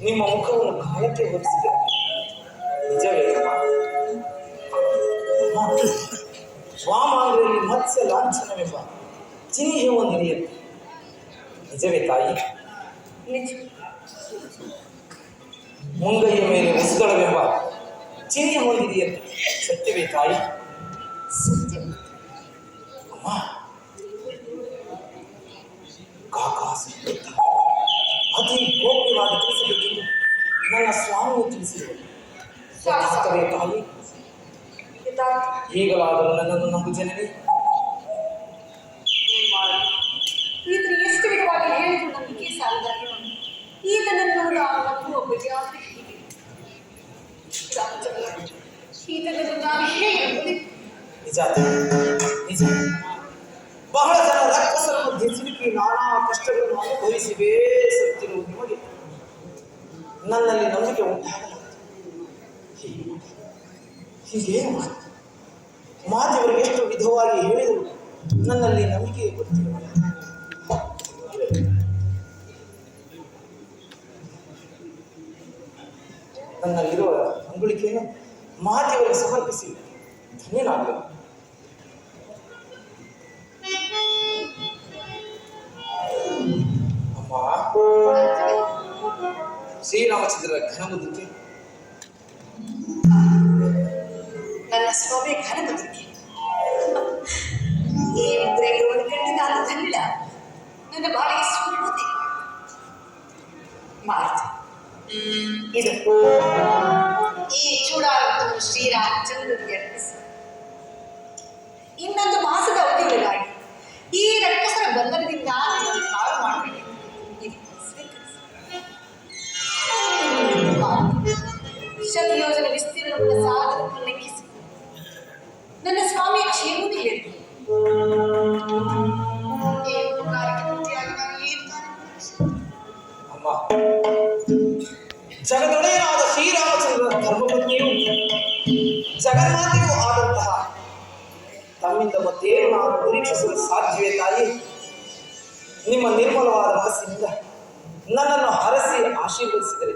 ನಿಮ್ಮ ಮುಖವನ್ನು ಕಾಲಕ್ಕೆ ಹೊರಿಸಿದೆ. ನಿಜವೇ ವಾಮಾಂಗದಲ್ಲಿ ಮತ್ಸ್ಯ ಲಾಂಛನವೆಂಬ ಚಿಹ್ನೆ ಹೊಂದಿದೆಯಂತೆ. ನಿಜವೇ ತಾಯಿ? ಮುಂಗೈಯ ಮೇಲೆ ಉಸಿದಳವೆಂಬ ಚಿಹ್ನೆ ಹೊಂದಿದೆಯಂತೆ. ಸತ್ಯವೇ ತಾಯಿ? ಸತ್ಯ. ಅಮ್ಮ, ಕಾಕಾಸು ಅತಿ ಗೋಪ್ಯವಾಗಿ ತಿಳಿಸಬೇಕೆಂದು ನನ್ನ ಸ್ವಾಮಿಯು ತಿಳಿಸಿದರು. ಸತ್ಯವೇ ತಾಯಿ? ಈಗಲಾದರೂ ನನ್ನನ್ನು ನಂಬು ಜನರೇ. ಈತನು ಎಷ್ಟು ವಿಧವಾಗಿ ಹೇಳಿದ್ರು ನಂಬಿಕೆ ಸಾಲದಾಗಿ ಈತನನ್ನು ನಾನು ಒಬ್ಬರಿಗೆ ಈತನನ್ನು ನಾನು ಹೇಗೆ ನಿಜ ನಿಜ. ಬಹಳ ಜನ ರಕ್ಕಸರ ಮಧ್ಯೆ ಸಿಲುಕಿ ನಾನಾ ಕಷ್ಟಗಳನ್ನು ಅನುಭವಿಸಿವೇ ಸತ್ತಿರುವುದು ನಿಮಗೆ ನನ್ನಲ್ಲಿ ನಂಬಿಕೆ ಉಂಟಾಗಲಾಗಿದೆ. ಹೀಗೇನು ಮಾತೆಯವರಿಗೆ ಎಷ್ಟು ವಿಧವಾಗಿ ಹೇಳಿದರು ನನ್ನಲ್ಲಿ ನಂಬಿಕೆ ಗೊತ್ತಿಲ್ಲ. ನನ್ನಲ್ಲಿರುವ ಅಂಗುಳಿಕೆಯನ್ನು ಮಾತೆಯವರಿಗೆ ಸಮರ್ಪಿಸಿ ಧನ್ಯನಾಗಬೇಕು. ಅಮ್ಮ, ಶ್ರೀರಾಮಚಂದ್ರರ ಘನಮುದ್ರಿಕೆ ನನ್ನ ಸ್ವಾಮಿ ಘನಮುದ್ರಿಕೆ ಈ ಮುದ್ರೆ ಇರುವುದು ಕಂಡು ನಾನು ಧನ್ಯ. ನನ್ನ ಬಾಳಿಗೆ ಸುಮ್ಮನೆ ಮಾರ್ತ ಇದು ಈ ಚೂಡಾರವನ್ನು ಶ್ರೀರಾಮಚಂದ್ರನಿಗೆ ಅರ್ಪಿಸಿ ಇನ್ನೊಂದು ಮಾಸದ ಅವಧಿಯೊಳಗಾಗಿ ಈ ರಕ್ಕಸರ ಬಂಧನದಿಂದ ನನ್ನನ್ನು ಪಾರು ಮಾಡಬೇಕು. ಶತಯೋಜನ ವಿಸ್ತೀರ್ಣದ ಸಾಗರವನ್ನು ಲೆಕ್ಕಿಸಿ ನನ್ನ ಸ್ವಾಮಿಯ ಕ್ಷೇಮವನ್ನು ಹೇಳಿದರು. ಅಮ್ಮ, ಜಗದೊಡೆಯನಾದ ಶ್ರೀರಾಮಚಂದ್ರನ ಧರ್ಮಪತ್ನಿಯು ಜಗನ್ಮಾತೆಯೂ ಆದಂತಹ ತಮ್ಮಿಂದ ಮತ್ತೇನು ನಾವು ಪರೀಕ್ಷಿಸಲು ಸಾಧ್ಯವೇ ತಾಯಿ? ನಿಮ್ಮ ನಿರ್ಮಲವಾದ ಮನಸ್ಸಿನಿಂದ ನನ್ನನ್ನು ಹರಸಿ ಆಶೀರ್ವದಿಸಿದರೆ